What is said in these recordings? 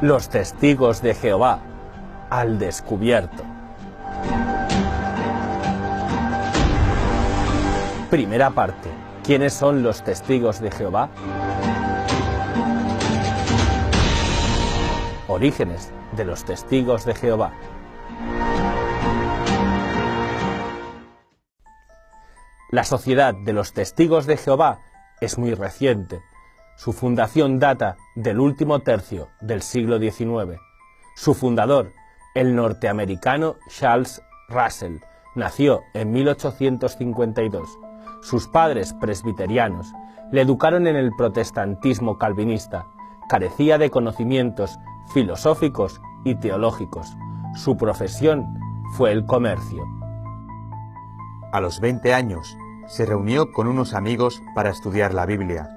Los testigos de Jehová al descubierto. Primera parte. ¿Quiénes son los testigos de Jehová? Orígenes de los testigos de Jehová. La Sociedad de los Testigos de Jehová es muy reciente. Su fundación data del último tercio del siglo XIX. Su fundador, el norteamericano Charles Russell, nació en 1852. Sus padres, presbiterianos, le educaron en el protestantismo calvinista. Carecía de conocimientos filosóficos y teológicos. Su profesión fue el comercio. A los 20 años, se reunió con unos amigos para estudiar la Biblia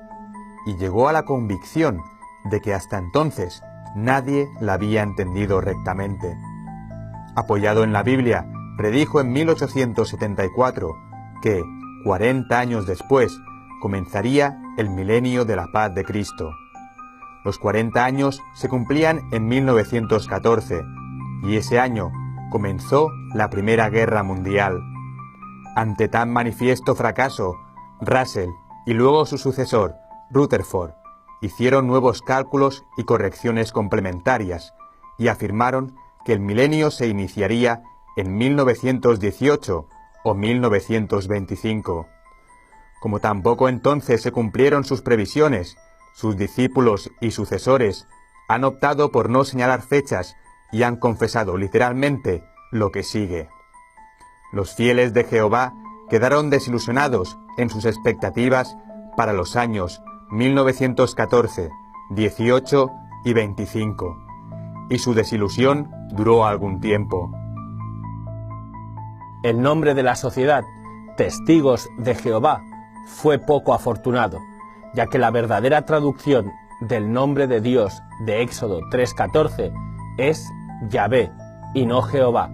y llegó a la convicción de que hasta entonces nadie la había entendido rectamente. Apoyado en la Biblia, predijo en 1874 que, 40 años después, comenzaría el milenio de la paz de Cristo. Los 40 años se cumplían en 1914 y ese año comenzó la Primera Guerra Mundial. Ante tan manifiesto fracaso, Russell y luego su sucesor, Rutherford, hicieron nuevos cálculos y correcciones complementarias y afirmaron que el milenio se iniciaría en 1918 o 1925. Como tampoco entonces se cumplieron sus previsiones, sus discípulos y sucesores han optado por no señalar fechas y han confesado literalmente lo que sigue. Los fieles de Jehová quedaron desilusionados en sus expectativas para los años 1914, 18 y 25, y su desilusión duró algún tiempo. El nombre de la sociedad, Testigos de Jehová, fue poco afortunado, ya que la verdadera traducción del nombre de Dios de Éxodo 3:14 es Yahvé y no Jehová.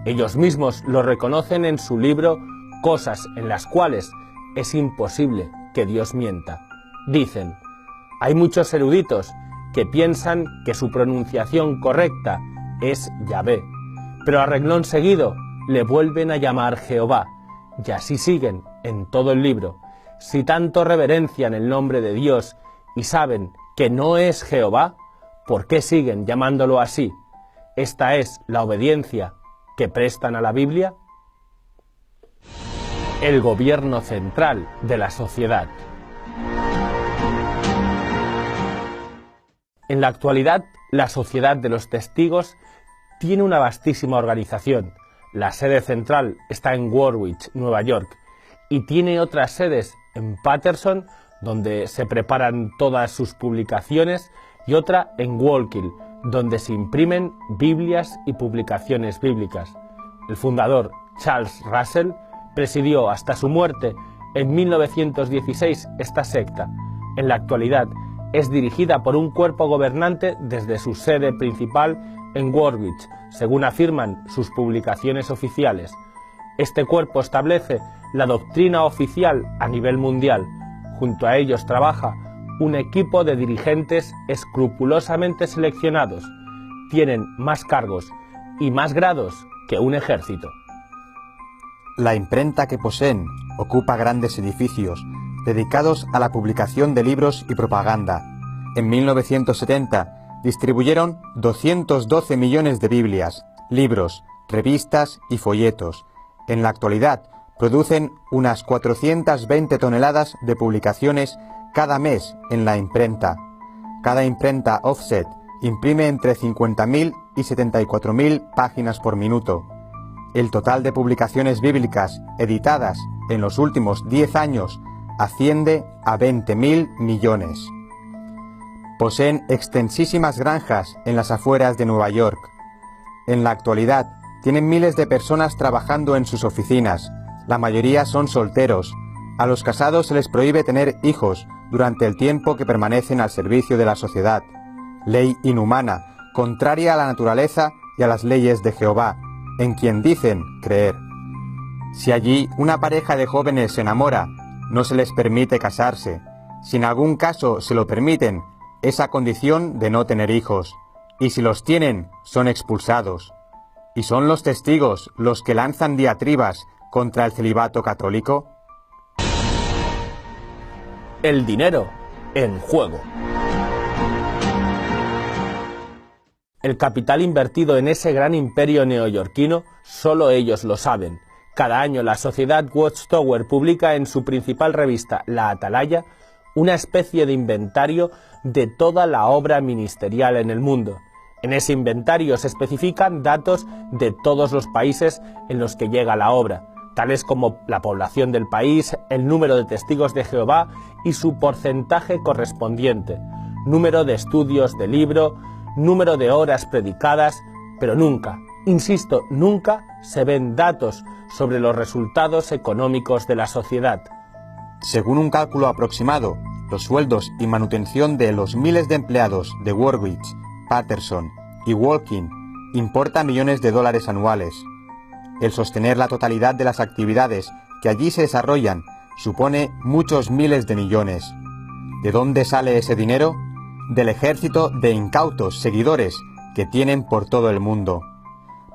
Ellos mismos lo reconocen en su libro Cosas en las cuales es imposible que Dios mienta. Dicen, hay muchos eruditos que piensan que su pronunciación correcta es Yahvé, pero a renglón seguido le vuelven a llamar Jehová, y así siguen en todo el libro. Si tanto reverencian el nombre de Dios y saben que no es Jehová, ¿por qué siguen llamándolo así? ¿Esta es la obediencia que prestan a la Biblia? El gobierno central de la sociedad. En la actualidad, la Sociedad de los Testigos tiene una vastísima organización. La sede central está en Warwick, Nueva York, y tiene otras sedes en Paterson, donde se preparan todas sus publicaciones, y otra en Wallkill, donde se imprimen Biblias y publicaciones bíblicas. El fundador, Charles Russell, presidió hasta su muerte en 1916 esta secta. En la actualidad es dirigida por un cuerpo gobernante desde su sede principal en Warwick, según afirman sus publicaciones oficiales. Este cuerpo establece la doctrina oficial a nivel mundial. Junto a ellos trabaja un equipo de dirigentes escrupulosamente seleccionados. Tienen más cargos y más grados que un ejército. La imprenta que poseen ocupa grandes edificios dedicados a la publicación de libros y propaganda. En 1970 distribuyeron 212 millones de Biblias, libros, revistas y folletos. En la actualidad producen unas 420 toneladas de publicaciones cada mes en la imprenta. Cada imprenta offset imprime entre 50.000 y 74.000 páginas por minuto. El total de publicaciones bíblicas editadas en los últimos 10 años asciende a 20.000 millones. Poseen extensísimas granjas en las afueras de Nueva York. En la actualidad, tienen miles de personas trabajando en sus oficinas. La mayoría son solteros. A los casados se les prohíbe tener hijos durante el tiempo que permanecen al servicio de la sociedad. Ley inhumana, contraria a la naturaleza y a las leyes de Jehová, en quien dicen creer. Si allí una pareja de jóvenes se enamora, no se les permite casarse. Si en algún caso se lo permiten, esa condición de no tener hijos, y si los tienen, son expulsados. ¿Y son los testigos los que lanzan diatribas contra el celibato católico? El dinero en juego. El capital invertido en ese gran imperio neoyorquino, solo ellos lo saben. Cada año la sociedad Watchtower publica en su principal revista, La Atalaya, una especie de inventario de toda la obra ministerial en el mundo. En ese inventario se especifican datos de todos los países en los que llega la obra, tales como la población del país, el número de testigos de Jehová y su porcentaje correspondiente, número de estudios de libro, número de horas predicadas, pero nunca, insisto, nunca se ven datos sobre los resultados económicos de la sociedad. Según un cálculo aproximado, los sueldos y manutención de los miles de empleados de Warwick, Patterson y Walking importa millones de dólares anuales. El sostener la totalidad de las actividades que allí se desarrollan supone muchos miles de millones. ¿De dónde sale ese dinero? Del ejército de incautos seguidores que tienen por todo el mundo.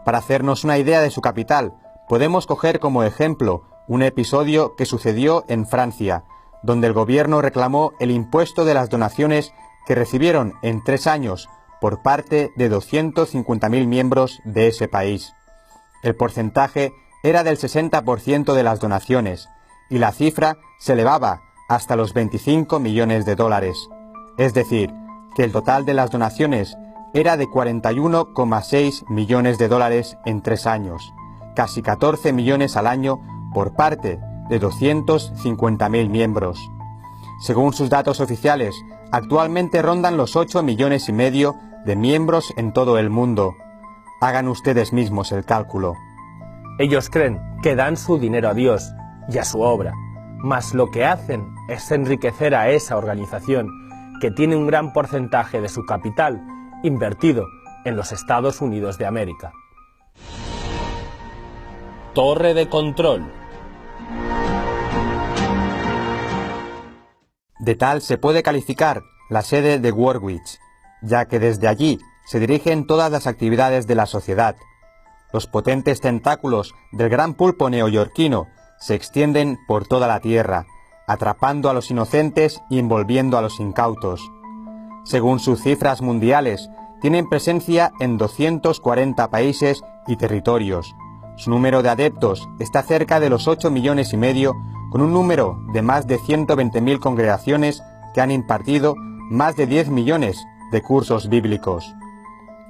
Para hacernos una idea de su capital, podemos coger como ejemplo un episodio que sucedió en Francia, donde el gobierno reclamó el impuesto de las donaciones que recibieron en 3 años por parte de 250.000 miembros de ese país. El porcentaje era del 60% de las donaciones, y la cifra se elevaba hasta los 25 millones de dólares. Es decir, que el total de las donaciones era de 41,6 millones de dólares en 3 años, casi 14 millones al año por parte de 250.000 miembros. Según sus datos oficiales, actualmente rondan los 8 millones y medio de miembros en todo el mundo. Hagan ustedes mismos el cálculo. Ellos creen que dan su dinero a Dios y a su obra, mas lo que hacen es enriquecer a esa organización que tiene un gran porcentaje de su capital invertido en los Estados Unidos de América. Torre de control. De tal se puede calificar la sede de Warwick, ya que desde allí se dirigen todas las actividades de la sociedad. Los potentes tentáculos del gran pulpo neoyorquino se extienden por toda la tierra, atrapando a los inocentes y envolviendo a los incautos. Según sus cifras mundiales, tienen presencia en 240 países y territorios. Su número de adeptos está cerca de los 8 millones y medio, con un número de más de 120.000 congregaciones que han impartido más de 10 millones de cursos bíblicos.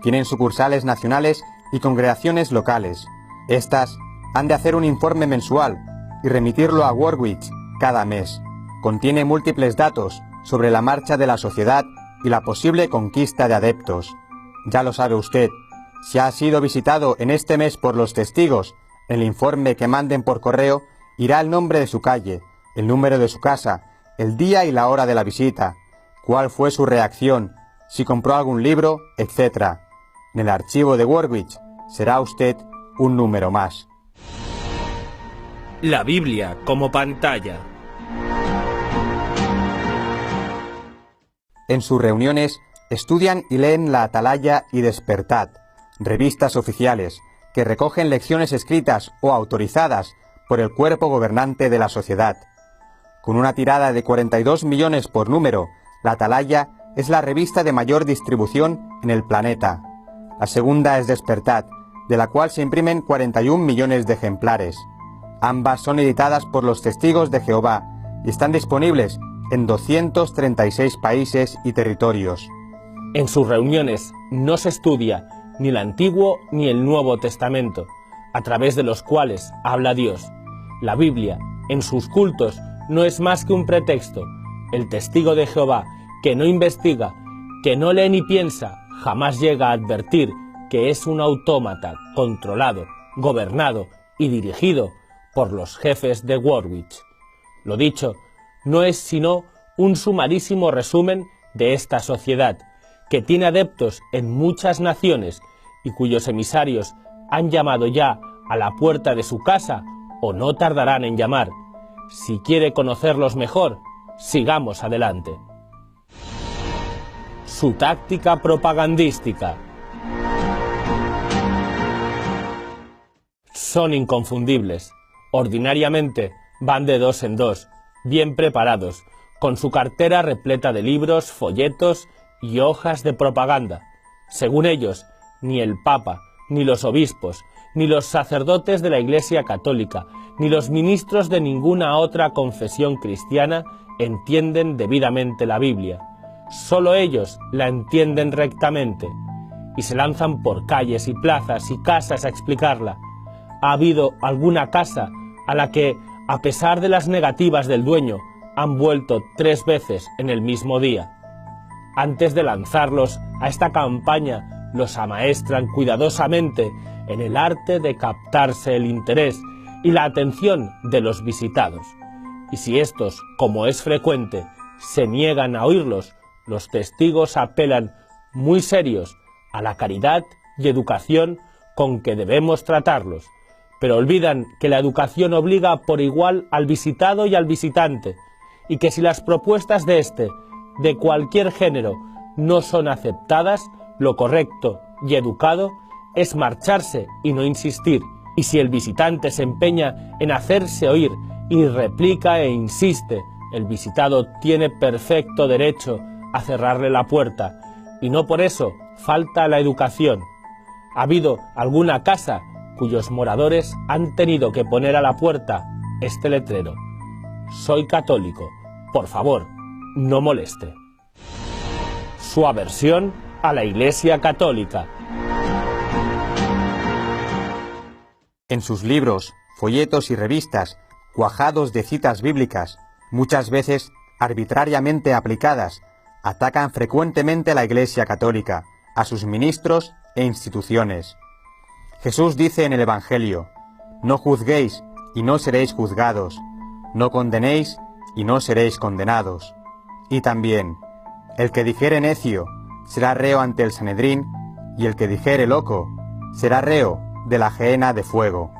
Tienen sucursales nacionales y congregaciones locales. Estas han de hacer un informe mensual y remitirlo a Warwick cada mes. Contiene múltiples datos sobre la marcha de la sociedad y la posible conquista de adeptos. Ya lo sabe usted, si ha sido visitado en este mes por los testigos, en el informe que manden por correo irá el nombre de su calle, el número de su casa, el día y la hora de la visita, cuál fue su reacción, si compró algún libro, etc. En el archivo de Warwick será usted un número más. La Biblia como pantalla. En sus reuniones estudian y leen La Atalaya y Despertad, revistas oficiales que recogen lecciones escritas o autorizadas por el cuerpo gobernante de la sociedad. Con una tirada de 42 millones por número, La Atalaya es la revista de mayor distribución en el planeta. La segunda es Despertad, de la cual se imprimen 41 millones de ejemplares. Ambas son editadas por los Testigos de Jehová y están disponibles en 236 países y territorios. En sus reuniones no se estudia ni el Antiguo ni el Nuevo Testamento, a través de los cuales habla Dios. La Biblia, en sus cultos, no es más que un pretexto. El testigo de Jehová, que no investiga, que no lee ni piensa, jamás llega a advertir que es un autómata controlado, gobernado y dirigido por los jefes de Warwick. Lo dicho no es sino un sumarísimo resumen de esta sociedad, que tiene adeptos en muchas naciones y cuyos emisarios han llamado ya a la puerta de su casa o no tardarán en llamar. Si quiere conocerlos mejor, sigamos adelante. su táctica propagandística. Son inconfundibles. Ordinariamente van de dos en dos, bien preparados, con su cartera repleta de libros, folletos y hojas de propaganda. Según ellos, ni el Papa, ni los obispos, ni los sacerdotes de la Iglesia Católica, ni los ministros de ninguna otra confesión cristiana entienden debidamente la Biblia. Solo ellos la entienden rectamente, y se lanzan por calles y plazas y casas a explicarla. Ha habido alguna casa a la que, a pesar de las negativas del dueño, han vuelto 3 veces en el mismo día. Antes de lanzarlos a esta campaña, los amaestran cuidadosamente en el arte de captarse el interés y la atención de los visitados. Y si estos, como es frecuente, se niegan a oírlos, los testigos apelan muy serios a la caridad y educación con que debemos tratarlos, pero olvidan que la educación obliga por igual al visitado y al visitante, y que si las propuestas de éste, de cualquier género, no son aceptadas, lo correcto y educado es marcharse y no insistir, y si el visitante se empeña en hacerse oír y replica e insiste, el visitado tiene perfecto derecho a cerrarle la puerta, y no por eso falta la educación. Ha habido alguna casa cuyos moradores han tenido que poner a la puerta este letrero: soy católico, por favor, no moleste. Su aversión a la Iglesia Católica. En sus libros, folletos y revistas, cuajados de citas bíblicas, muchas veces arbitrariamente aplicadas, atacan frecuentemente a la Iglesia Católica, a sus ministros e instituciones. Jesús dice en el Evangelio: no juzguéis y no seréis juzgados, no condenéis y no seréis condenados. Y también: el que dijere necio será reo ante el Sanedrín, y el que dijere loco será reo de la gehenna de fuego.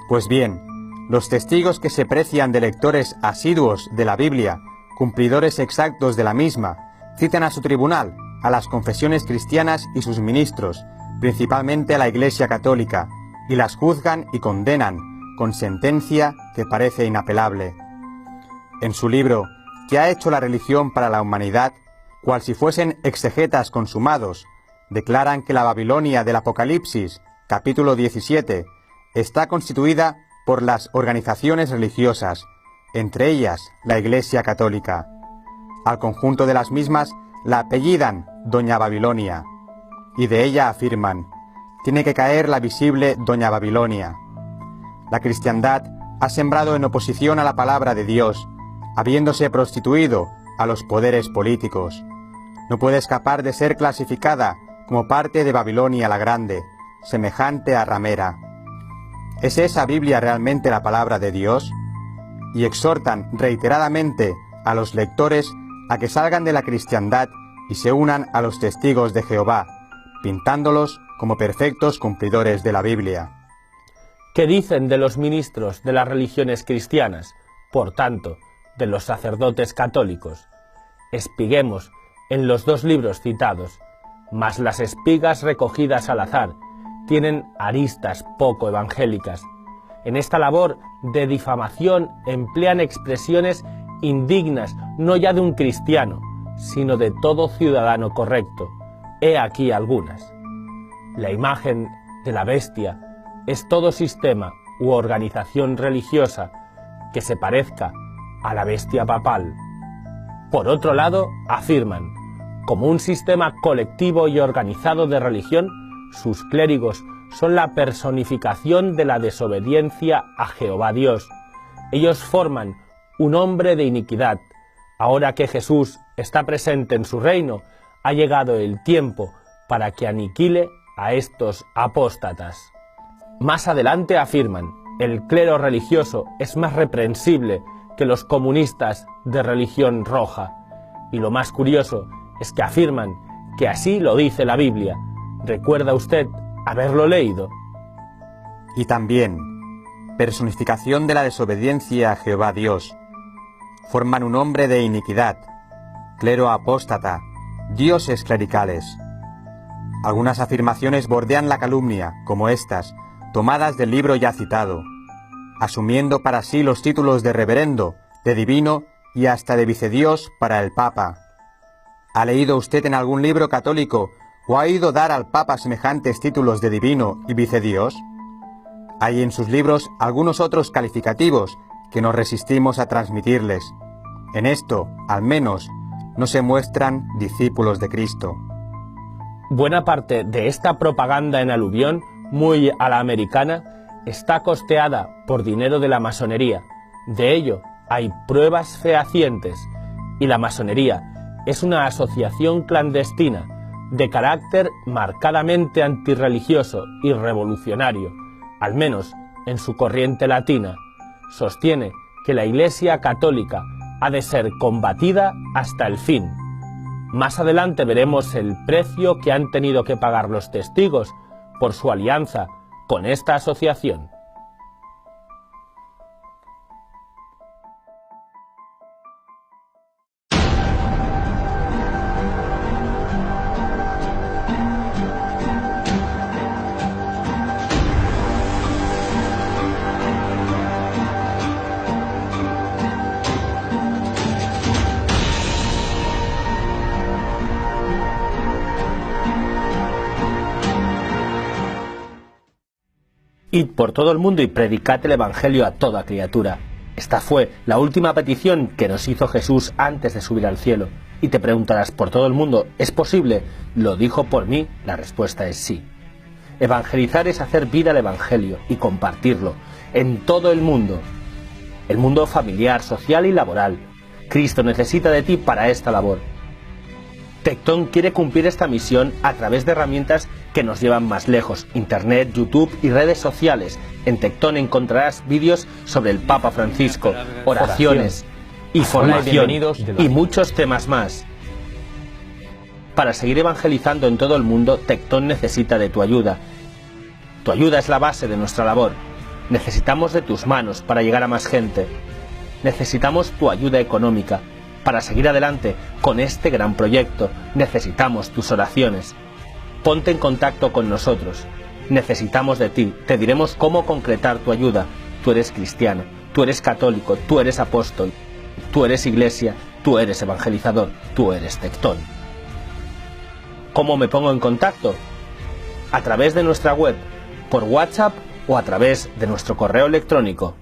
Pues bien, los testigos que se precian de lectores asiduos de la Biblia, cumplidores exactos de la misma, citan a su tribunal a las confesiones cristianas y sus ministros, principalmente a la Iglesia Católica, y las juzgan y condenan con sentencia que parece inapelable. En su libro ¿Qué ha hecho la religión para la humanidad?, cual si fuesen exegetas consumados, declaran que la Babilonia del Apocalipsis, capítulo 17, está constituida por las organizaciones religiosas, entre ellas la Iglesia Católica. Al conjunto de las mismas la apellidan Doña Babilonia, y de ella afirman: tiene que caer la visible Doña Babilonia. La cristiandad ha sembrado en oposición a la palabra de Dios, habiéndose prostituido a los poderes políticos. No puede escapar de ser clasificada como parte de Babilonia la Grande, semejante a ramera. ¿Es esa Biblia realmente la palabra de Dios? Y exhortan reiteradamente a los lectores a que salgan de la cristiandad y se unan a los testigos de Jehová, pintándolos como perfectos cumplidores de la Biblia. ¿Qué dicen de los ministros de las religiones cristianas, por tanto, de los sacerdotes católicos? Espiguemos en los 2 libros citados, mas las espigas recogidas al azar tienen aristas poco evangélicas. En esta labor de difamación emplean expresiones indignas no ya de un cristiano, sino de todo ciudadano correcto. He aquí algunas. La imagen de la bestia es todo sistema u organización religiosa que se parezca a la bestia papal. Por otro lado, afirman: como un sistema colectivo y organizado de religión, sus clérigos son la personificación de la desobediencia a Jehová Dios. Ellos forman un hombre de iniquidad. Ahora que Jesús está presente en su reino, ha llegado el tiempo para que aniquile a estos apóstatas. Más adelante afirman: el clero religioso es más reprensible que los comunistas de religión roja. Y lo más curioso es que afirman que así lo dice la Biblia. ¿Recuerda usted haberlo leído? Y también, personificación de la desobediencia a Jehová Dios. Forman un hombre de iniquidad, clero apóstata, dioses clericales. Algunas afirmaciones bordean la calumnia, como estas, tomadas del libro ya citado, asumiendo para sí los títulos de reverendo, de divino y hasta de vicedios para el Papa. ¿Ha leído usted en algún libro católico o ha oído dar al Papa semejantes títulos de divino y vicedios? Hay en sus libros algunos otros calificativos que nos resistimos a transmitirles. En esto, al menos, no se muestran discípulos de Cristo. Buena parte de esta propaganda en aluvión, muy a la americana, está costeada por dinero de la masonería. De ello hay pruebas fehacientes, y la masonería es una asociación clandestina de carácter marcadamente antirreligioso y revolucionario, al menos en su corriente latina. Sostiene que la Iglesia católica ha de ser combatida hasta el fin. Más adelante veremos el precio que han tenido que pagar los testigos por su alianza con esta asociación. Id por todo el mundo y predicad el Evangelio a toda criatura. Esta fue la última petición que nos hizo Jesús antes de subir al cielo. Y te preguntarás, ¿por todo el mundo es posible? ¿Lo dijo por mí? La respuesta es sí. Evangelizar es hacer vida al Evangelio y compartirlo en todo el mundo familiar, social y laboral. Cristo necesita de ti para esta labor. Tectón quiere cumplir esta misión a través de herramientas que nos llevan más lejos: Internet, YouTube y redes sociales. En Tectón encontrarás vídeos sobre el Papa Francisco, oraciones y formación y muchos temas más. Para seguir evangelizando en todo el mundo, Tectón necesita de tu ayuda. Tu ayuda es la base de nuestra labor. Necesitamos de tus manos para llegar a más gente. Necesitamos tu ayuda económica. Para seguir adelante con este gran proyecto, necesitamos tus oraciones. Ponte en contacto con nosotros. Necesitamos de ti. Te diremos cómo concretar tu ayuda. Tú eres cristiano, tú eres católico, tú eres apóstol, tú eres iglesia, tú eres evangelizador, tú eres Tectón. ¿Cómo me pongo en contacto? A través de nuestra web, por WhatsApp o a través de nuestro correo electrónico.